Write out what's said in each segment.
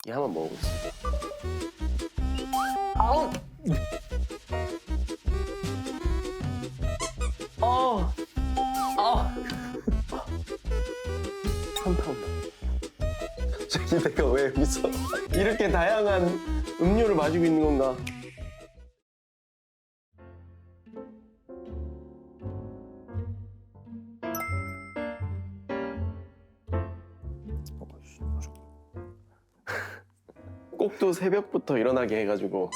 이 한번 먹어보겠습니다. 아우! 현타 온다. 갑자기 내가 왜 여기서 이렇게 다양한 음료를 마시고 있는 건가? 꼭또 새벽부터 일어나게 해가지고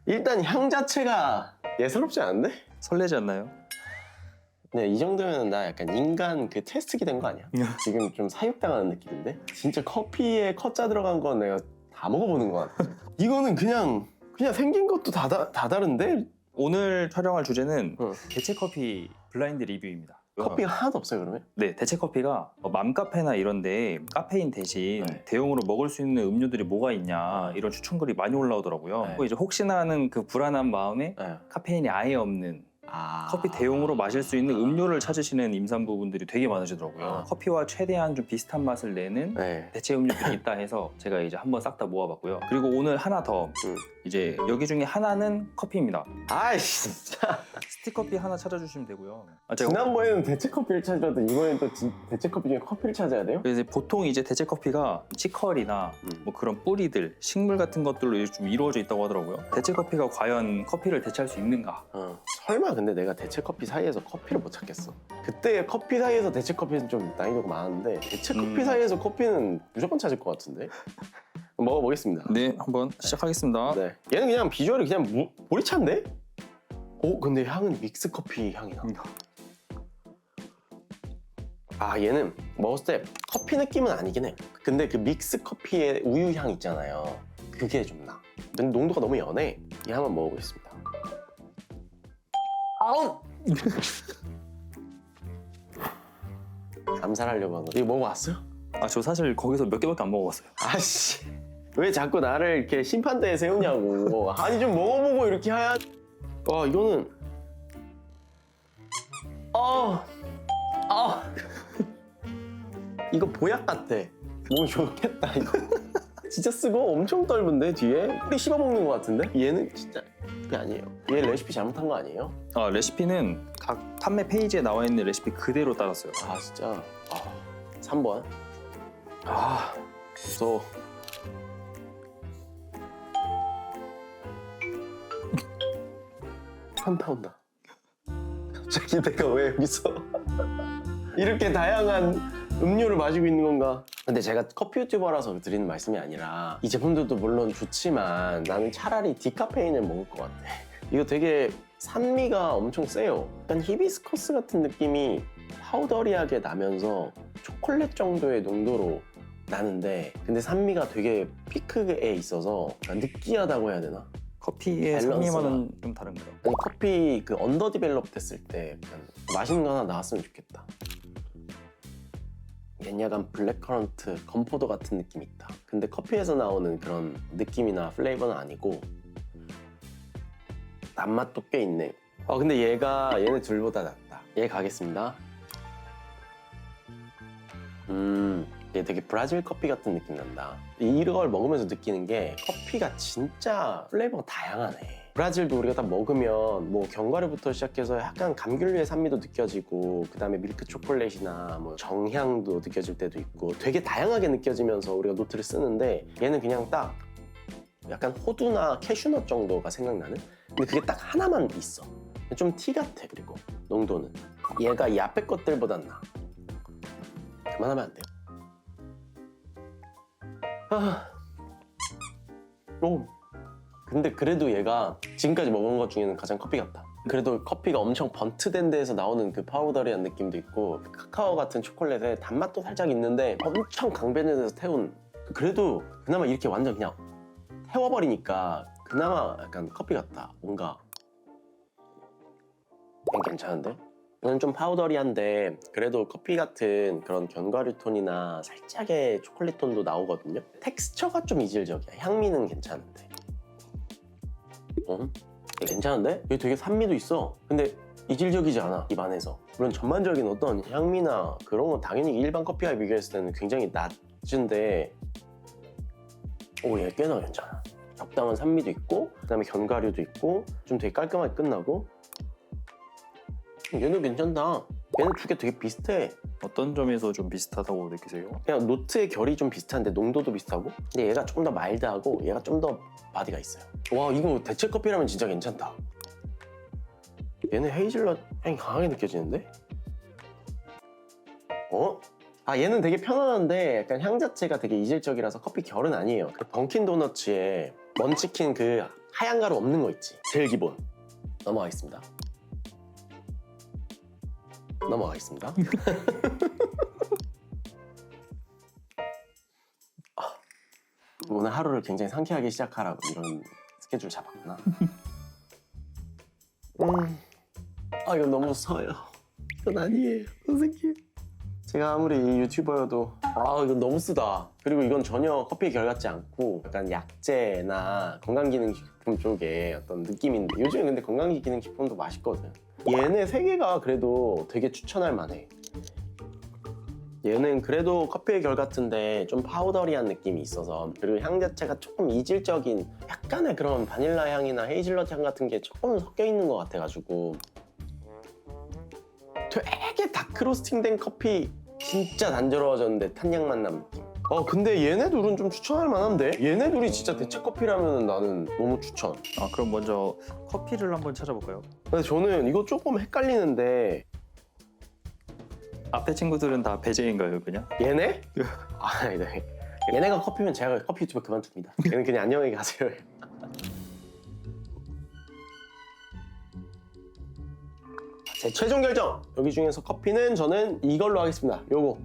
일단 향 자체가 예사롭지 않은데? 설레지 않나요? 네, 이 정도면 나 약간 인간 그 테스트기 된 거 아니야? 지금 좀 사육당하는 느낌인데? 진짜 커피에 컷자 들어간 건 내가 다 먹어보는 것 같아. 이거는 그냥 생긴 것도 다 다른데? 오늘 촬영할 주제는 응. 대체 커피 블라인드 리뷰입니다. 커피가 하나도 없어요, 그러면? 네, 대체 커피가 맘카페나 이런데 카페인 대신 네. 대용으로 먹을 수 있는 음료들이 뭐가 있냐 이런 추천글이 많이 올라오더라고요. 네. 또 이제 혹시나 하는 그 불안한 마음에 네. 카페인이 아예 없는 커피 대용으로 마실 수 있는 음료를 찾으시는 임산부분들이 되게 많으시더라고요. 커피와 최대한 좀 비슷한 맛을 내는 네. 대체 음료들이 있다 해서 제가 이제 한번 싹 다 모아봤고요. 그리고 오늘 하나 더 이제 여기 중에 하나는 커피입니다. 아이씨, 진짜. 스틱커피 하나 찾아주시면 되고요. 지난번에는 대체 커피를 찾았더니 이번엔 또 대체 커피 중에 커피를 찾아야 돼요? 그래서 보통 이제 대체 커피가 치커리나 뭐 그런 뿌리들, 식물 같은 것들로 좀 이루어져 있다고 하더라고요. 대체 커피가 과연 커피를 대체할 수 있는가? 설마 근데 내가 대체 커피 사이에서 커피를 못 찾겠어. 그때 커피 사이에서 대체 커피는 좀 난이도가 많은데 대체 커피 사이에서 커피는 무조건 찾을 것 같은데? 먹어보겠습니다. 네, 한번 시작하겠습니다. 네. 얘는 그냥 비주얼이 그냥 보리차인데? 오, 근데 향은 믹스 커피 향이 나. 아, 얘는 먹었을 때 커피 느낌은 아니긴 해. 근데 그 믹스 커피의 우유 향 있잖아요. 그게 좀 나. 근데 농도가 너무 연해. 얘 한번 먹어보겠습니다. 아우! 암살하려고 하는 거. 이거 먹어봤어요? 아, 저 사실 거기서 몇 개밖에 안 먹어봤어요. 아씨, 왜 자꾸 나를 이렇게 심판대에 세우냐고. 아니, 좀 먹어보고 이렇게 해야. 이거는 이거 보약 같아. 몸 좋겠다 이거. 진짜 쓰고 엄청 떫은데 뒤에 뿌리 씹어먹는 것 같은데? 얘는 진짜 그게 아니에요. 얘 레시피 잘못한 거 아니에요? 아, 레시피는 각 판매 페이지에 나와 있는 레시피 그대로 따랐어요. 아, 진짜. 3번. 무서워. 현타 온다. 갑자기 내가 왜 여기서 이렇게 다양한 음료를 마시고 있는 건가? 근데 제가 커피 유튜버라서 드리는 말씀이 아니라 이 제품들도 물론 좋지만 나는 차라리 디카페인을 먹을 것 같아. 이거 되게 산미가 엄청 세요. 약간 히비스커스 같은 느낌이 파우더리하게 나면서 초콜릿 정도의 농도로 나는데 근데 산미가 되게 피크에 있어서 느끼하다고 해야 되나? 커피의 밸런스가. 산미와는 좀 다른가요? 아니, 커피 그 언더 디벨롭 됐을 때 약간 맛있는 거 하나 나왔으면 좋겠다. 얘는 약간 블랙커런트, 건포도 같은 느낌이 있다. 근데 커피에서 나오는 그런 느낌이나 플레이버는 아니고 단맛도 꽤 있네. 근데 얘네 둘보다 낫다. 얘 가겠습니다. 얘 되게 브라질 커피 같은 느낌 난다. 이걸 먹으면서 느끼는 게 커피가 진짜 플레이버가 다양하네. 브라질도 우리가 딱 먹으면 뭐 견과류부터 시작해서 약간 감귤류의 산미도 느껴지고 그 다음에 밀크 초콜릿이나 뭐 정향도 느껴질 때도 있고 되게 다양하게 느껴지면서 우리가 노트를 쓰는데 얘는 그냥 딱 약간 호두나 캐슈넛 정도가 생각나는? 근데 그게 딱 하나만 있어. 좀 티 같아. 그리고 농도는 얘가 이 앞에 것들보단 나. 그만하면 안 돼요. 근데 그래도 얘가 지금까지 먹은 것 중에는 가장 커피 같다. 그래도 커피가 엄청 번트된 데에서 나오는 그 파우더리한 느낌도 있고 카카오 같은 초콜릿에 단맛도 살짝 있는데 엄청 강변에서 태운 그래도 그나마 이렇게 완전 그냥 태워버리니까 그나마 약간 커피 같다. 뭔가 괜찮은데? 이건 좀 파우더리한데 그래도 커피 같은 그런 견과류 톤이나 살짝의 초콜릿 톤도 나오거든요. 텍스처가 좀 이질적이야. 향미는 괜찮은데. 얘 괜찮은데? 얘 되게 산미도 있어. 근데 이질적이지 않아, 입 안에서. 물론 전반적인 어떤 향미나 그런 건 당연히 일반 커피와 비교했을 때는 굉장히 낮은데 오, 얘 꽤나 괜찮아. 적당한 산미도 있고 그다음에 견과류도 있고 좀 되게 깔끔하게 끝나고. 얘는 괜찮다. 얘는 두 개 되게 비슷해. 어떤 점에서 좀 비슷하다고 느끼세요? 그냥 노트의 결이 좀 비슷한데 농도도 비슷하고, 근데 얘가 조금 더 마일드하고 얘가 좀 더 바디가 있어요. 와, 이거 대체 커피라면 진짜 괜찮다. 얘는 헤이즐넛 향이 강하게 느껴지는데? 어? 아, 얘는 되게 편안한데 약간 향 자체가 되게 이질적이라서 커피 결은 아니에요. 그 던킨 도너츠에 먼치킨 그 하얀 가루 없는 거 있지? 제일 기본. 넘어가겠습니다. 넘어가겠습니다. 오늘 하루를 굉장히 상쾌하게 시작하라고 이런 스케줄 잡았구나. 아, 이건 너무 서요. 이건 아니에요, 선생님. 제가 아무리 이 유튜버여도 이건 너무 쓰다. 그리고 이건 전혀 커피 결 같지 않고 약간 약재나 건강기능식품 쪽에 어떤 느낌인데, 요즘에 근데 건강기능식품도 맛있거든. 얘네 세 개가 그래도 되게 추천할 만해. 얘는 그래도 커피의 결 같은데 좀 파우더리한 느낌이 있어서, 그리고 향 자체가 조금 이질적인 약간의 그런 바닐라 향이나 헤이즐넛 향 같은 게 조금 섞여 있는 것 같아가지고 되게 다크 로스팅된 커피, 진짜 단조로워졌는데 탄향 맛 남 느낌. 근데 얘네 둘은 좀 추천할 만한데? 얘네 둘이 진짜 대체 커피라면 나는 너무 추천. 그럼 먼저 커피를 한번 찾아볼까요? 근데 저는 이거 조금 헷갈리는데, 앞에 친구들은 다 배제인가요, 그냥? 얘네? 네. 얘네가 커피면 제가 커피 유튜브 그만둡니다. 얘는 그냥 안녕히 가세요. 제 최종 결정! 여기 중에서 커피는 저는 이걸로 하겠습니다. 요거.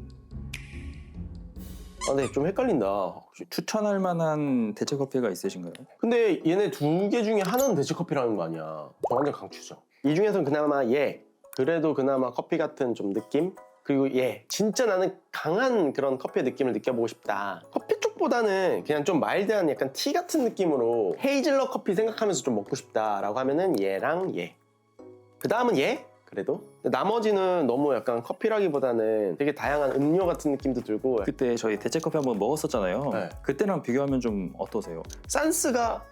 근데 좀 헷갈린다. 혹시. 추천할 만한 대체 커피가 있으신가요? 근데 얘네 두 개 중에 하나는 대체 커피라는 거 아니야. 저 완전 강추죠. 이 중에서는 그나마 얘. 그래도 그나마 커피 같은 좀 느낌? 그리고 얘. 진짜 나는 강한 그런 커피의 느낌을 느껴보고 싶다. 커피 쪽보다는 그냥 좀 마일드한 약간 티 같은 느낌으로 헤이즐넛 커피 생각하면서 좀 먹고 싶다라고 하면은 얘랑 얘. 그 다음은 얘? 그래도 나머지는 너무 약간 커피라기보다는 되게 다양한 음료 같은 느낌도 들고. 그때 저희 대체 커피 한번 먹었었잖아요. 네. 그때랑 비교하면 좀 어떠세요? 산스가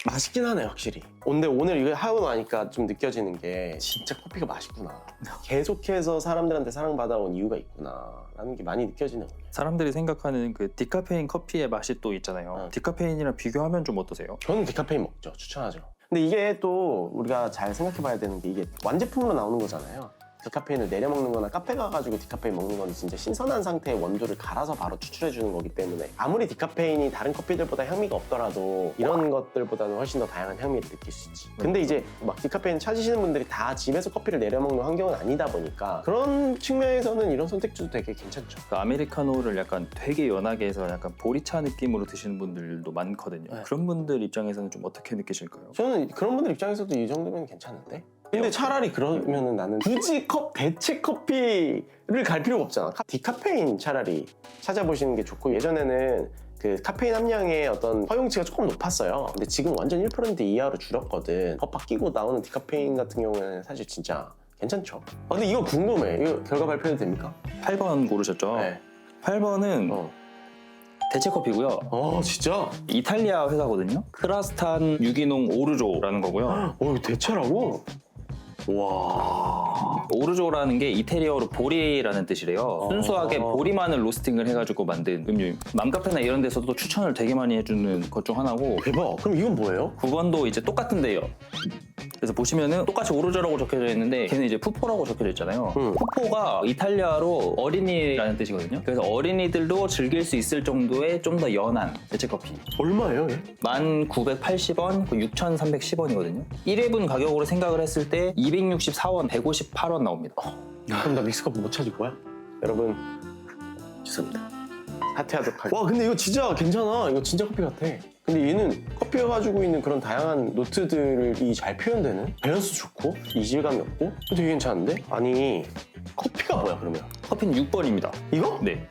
맛있긴 하네, 확실히. 근데 오늘 이거 하고 나니까 좀 느껴지는 게 진짜 커피가 맛있구나. 계속해서 사람들한테 사랑받아온 이유가 있구나 라는 게 많이 느껴지네요. 사람들이 생각하는 그 디카페인 커피의 맛이 또 있잖아요. 디카페인이랑 비교하면 좀 어떠세요? 저는 디카페인 먹죠. 추천하죠. 근데 이게 또 우리가 잘 생각해 봐야 되는 게, 이게 완제품으로 나오는 거잖아요. 디카페인을 내려 먹는 거나 카페 가가지고 디카페인 먹는 건 진짜 신선한 상태의 원두를 갈아서 바로 추출해 주는 거기 때문에 아무리 디카페인이 다른 커피들보다 향미가 없더라도 이런 것들보다는 훨씬 더 다양한 향미를 느낄 수 있지. 근데 이제 막 디카페인 찾으시는 분들이 다 집에서 커피를 내려 먹는 환경은 아니다 보니까 그런 측면에서는 이런 선택지도 되게 괜찮죠. 그 아메리카노를 약간 되게 연하게 해서 약간 보리차 느낌으로 드시는 분들도 많거든요. 네. 그런 분들 입장에서는 좀 어떻게 느끼실까요? 저는 그런 분들 입장에서도 이 정도면 괜찮은데? 근데 차라리 그러면은 나는 굳이 대체 커피를 갈 필요가 없잖아. 디카페인 차라리 찾아보시는 게 좋고, 예전에는 그 카페인 함량의 어떤 허용치가 조금 높았어요. 근데 지금 완전 1% 이하로 줄었거든. 컵 끼고 나오는 디카페인 같은 경우에는 사실 진짜 괜찮죠. 근데 이거 궁금해. 이거 결과 발표해도 됩니까? 8번 고르셨죠? 네. 8번은 대체 커피고요. 진짜? 이탈리아 회사거든요. 크라스탄 유기농 오르조라는 거고요. 이거 대체라고? 와. 오르조라는 게 이태리어로 보리라는 뜻이래요. 순수하게 보리만을 로스팅을 해가지고 만든 음료입니다. 맘카페나 이런 데서도 추천을 되게 많이 해주는 것 중 하나고. 대박. 그럼 이건 뭐예요? 9번도 이제 똑같은데요. 그래서 보시면은 똑같이 오르조라고 적혀져 있는데 걔는 이제 푸포라고 적혀져 있잖아요. 푸포가 이탈리아로 어린이라는 뜻이거든요. 그래서 어린이들도 즐길 수 있을 정도의 좀 더 연한 대체 커피. 얼마예요, 얘? 1,980원, 6,310원이거든요. 1회분 가격으로 생각을 했을 때 264원, 158원 나옵니다. 그럼 나 믹스커피 못 찾을 거야? 여러분, 죄송합니다. 사퇴하도록 하겠습니다. 와, 근데 이거 진짜 괜찮아. 이거 진짜 커피 같아. 근데 얘는 커피가 가지고 있는 그런 다양한 노트들이 잘 표현되는, 밸런스 좋고 이질감이 없고 되게 괜찮은데? 아니, 커피가 뭐야 그러면? 커피는 6번입니다. 이거? 네.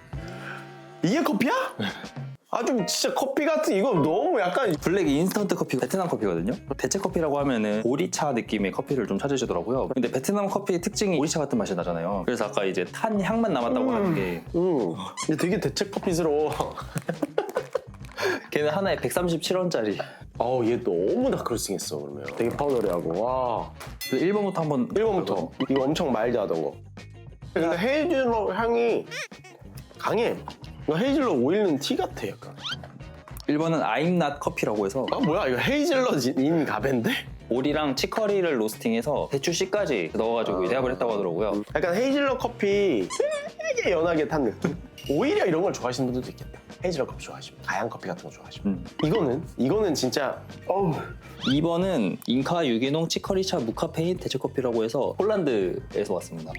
이게 커피야? 좀 진짜 커피 같은, 이거 너무 약간 블랙 인스턴트 커피, 베트남 커피거든요. 대체 커피라고 하면은 보리차 느낌의 커피를 좀 찾으시더라고요. 근데 베트남 커피의 특징이 보리차 같은 맛이 나잖아요. 그래서 아까 이제 탄 향만 남았다고 하는 게 근데 되게 대체 커피스러워. 걔는 하나에 137원짜리. 얘 너무 다크로싱했어 그러면. 되게 파우더리하고. 와. 1번부터 한번 1번부터. 이거 엄청 마일드하던 거. 근데 헤이즐넛 향이 강해. 이거 헤이즐넛 오일는 티 같아 약간. 1번은 I'm not 커피라고 해서 뭐야 이거 헤이즐넛인 가베인데? 오리랑 치커리를 로스팅해서 대추 씨까지 넣어가지고 대합을 했다고 하더라고요. 약간 헤이즐넛 커피 되게 연하게 탄 느낌? 오히려 이런 걸 좋아하시는 분들도 있겠다. 헤이즐넛 커피 좋아하시면, 가양 커피 같은 거 좋아하시면. 이거는 진짜 2번은 잉카 유기농 치커리차 무카페인 대체커피라고 해서 폴란드에서 왔습니다.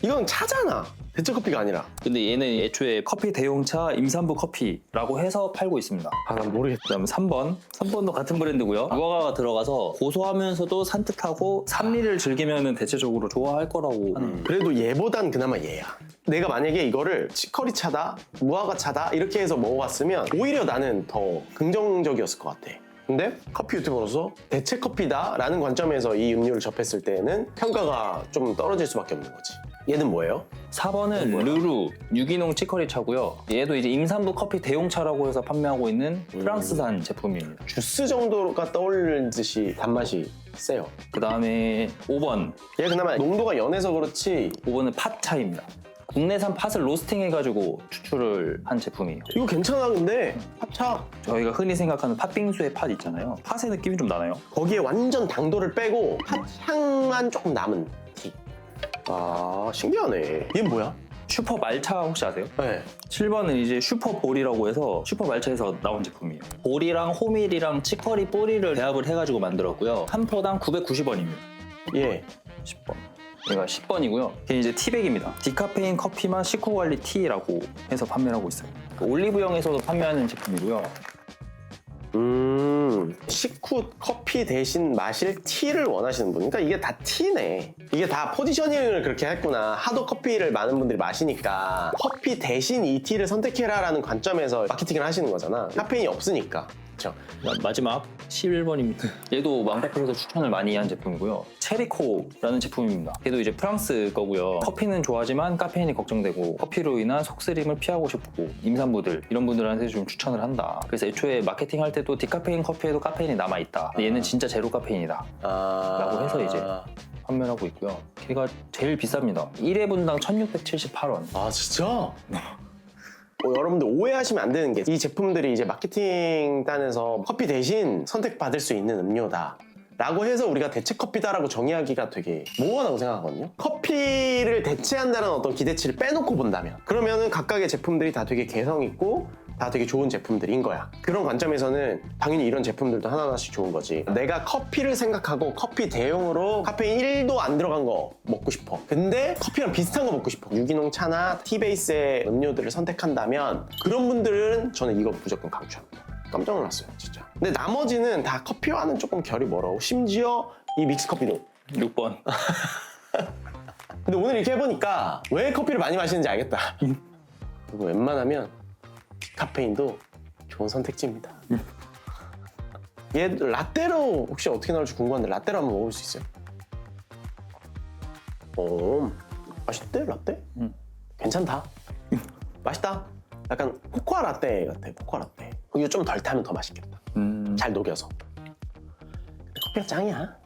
이건 차잖아. 대체 커피가 아니라. 근데 얘는 애초에 커피 대용차 임산부 커피라고 해서 팔고 있습니다. 난 모르겠다. 그다음 3번. 3번도 같은 브랜드고요. 무화과가 들어가서 고소하면서도 산뜻하고 산미를 즐기면 대체적으로 좋아할 거라고 하는. 그래도 얘보단 그나마 얘야. 내가 만약에 이거를 치커리 차다, 무화과 차다 이렇게 해서 먹어봤으면 오히려 나는 더 긍정적이었을 것 같아. 근데 커피 유튜버로서 대체 커피다라는 관점에서 이 음료를 접했을 때는 평가가 좀 떨어질 수밖에 없는 거지. 얘는 뭐예요? 4번은 르루 유기농 치커리 차고요. 얘도 이제 임산부 커피 대용차라고 해서 판매하고 있는 프랑스산 제품입니다. 주스 정도가 떠오르듯이 단맛이 세요. 그 다음에 5번. 얘 그나마 농도가 연해서 그렇지. 5번은 팥차입니다. 국내산 팥을 로스팅해가지고 추출을 한 제품이에요. 이거 괜찮아 근데 팥차. 저희가 흔히 생각하는 팥빙수의 팥 있잖아요. 팥의 느낌이 좀 나나요? 거기에 완전 당도를 빼고 팥 향만 조금 남은 티. 신기하네. 얘는 뭐야? 슈퍼 말차 혹시 아세요? 네. 7번은 이제 슈퍼 볼이라고 해서 슈퍼 말차에서 나온 제품이에요. 볼이랑 호밀이랑 치커리 뿌리를 배합을 해가지고 만들었고요. 한 포당 990원입니다. 예. 10번. 얘가 10번이고요. 이게 이제 티백입니다. 디카페인 커피맛 식후 관리 티라고 해서 판매를 하고 있어요. 올리브영에서도 판매하는 제품이고요. 식후 커피 대신 마실 티를 원하시는 분. 그러니까 이게 다 티네. 이게 다 포지셔닝을 그렇게 했구나. 하도 커피를 많은 분들이 마시니까 커피 대신 이 티를 선택해라라는 관점에서 마케팅을 하시는 거잖아. 카페인이 없으니까. 그렇죠. 마지막 11번입니다. 얘도 맘카페에서 추천을 많이 한 제품이고요. 체리코라는 제품입니다. 얘도 이제 프랑스 거고요. 커피는 좋아하지만 카페인이 걱정되고 커피로 인한 속쓰림을 피하고 싶고 임산부들 이런 분들한테 좀 추천을 한다. 그래서 애초에 마케팅 할 때도 디카페인 커피에도 카페인이 남아있다. 근데 얘는 진짜 제로 카페인이다. 라고 해서 이제 판매를 하고 있고요. 걔가 제일 비쌉니다. 1회분당 1678원. 진짜? 여러분들 오해하시면 안 되는 게 이 제품들이 이제 마케팅 단에서 커피 대신 선택받을 수 있는 음료다 라고 해서 우리가 대체 커피다라고 정의하기가 되게 모호하다고 생각하거든요. 커피를 대체한다는 어떤 기대치를 빼놓고 본다면 그러면은 각각의 제품들이 다 되게 개성 있고 다 되게 좋은 제품들인 거야. 그런 관점에서는 당연히 이런 제품들도 하나하나씩 좋은 거지. 내가 커피를 생각하고 커피 대용으로 카페인 1도 안 들어간 거 먹고 싶어. 근데 커피랑 비슷한 거 먹고 싶어. 유기농 차나 티 베이스의 음료들을 선택한다면 그런 분들은 저는 이거 무조건 강추합니다. 깜짝 놀랐어요 진짜. 근데 나머지는 다 커피와는 조금 결이 멀어. 심지어 이 믹스 커피도 6번. 근데 오늘 이렇게 해보니까 왜 커피를 많이 마시는지 알겠다. 그리고 웬만하면 카페인도 좋은 선택지입니다. 얘 라떼로 혹시 어떻게 나올지 궁금한데 라떼로 한번 먹을 수 있어요? 맛있대 라떼? 괜찮다. 맛있다. 약간 코코아 라떼 같아. 코코아 라떼. 이거 좀 덜 타면 더 맛있겠다. 잘 녹여서. 커피가 짱이야.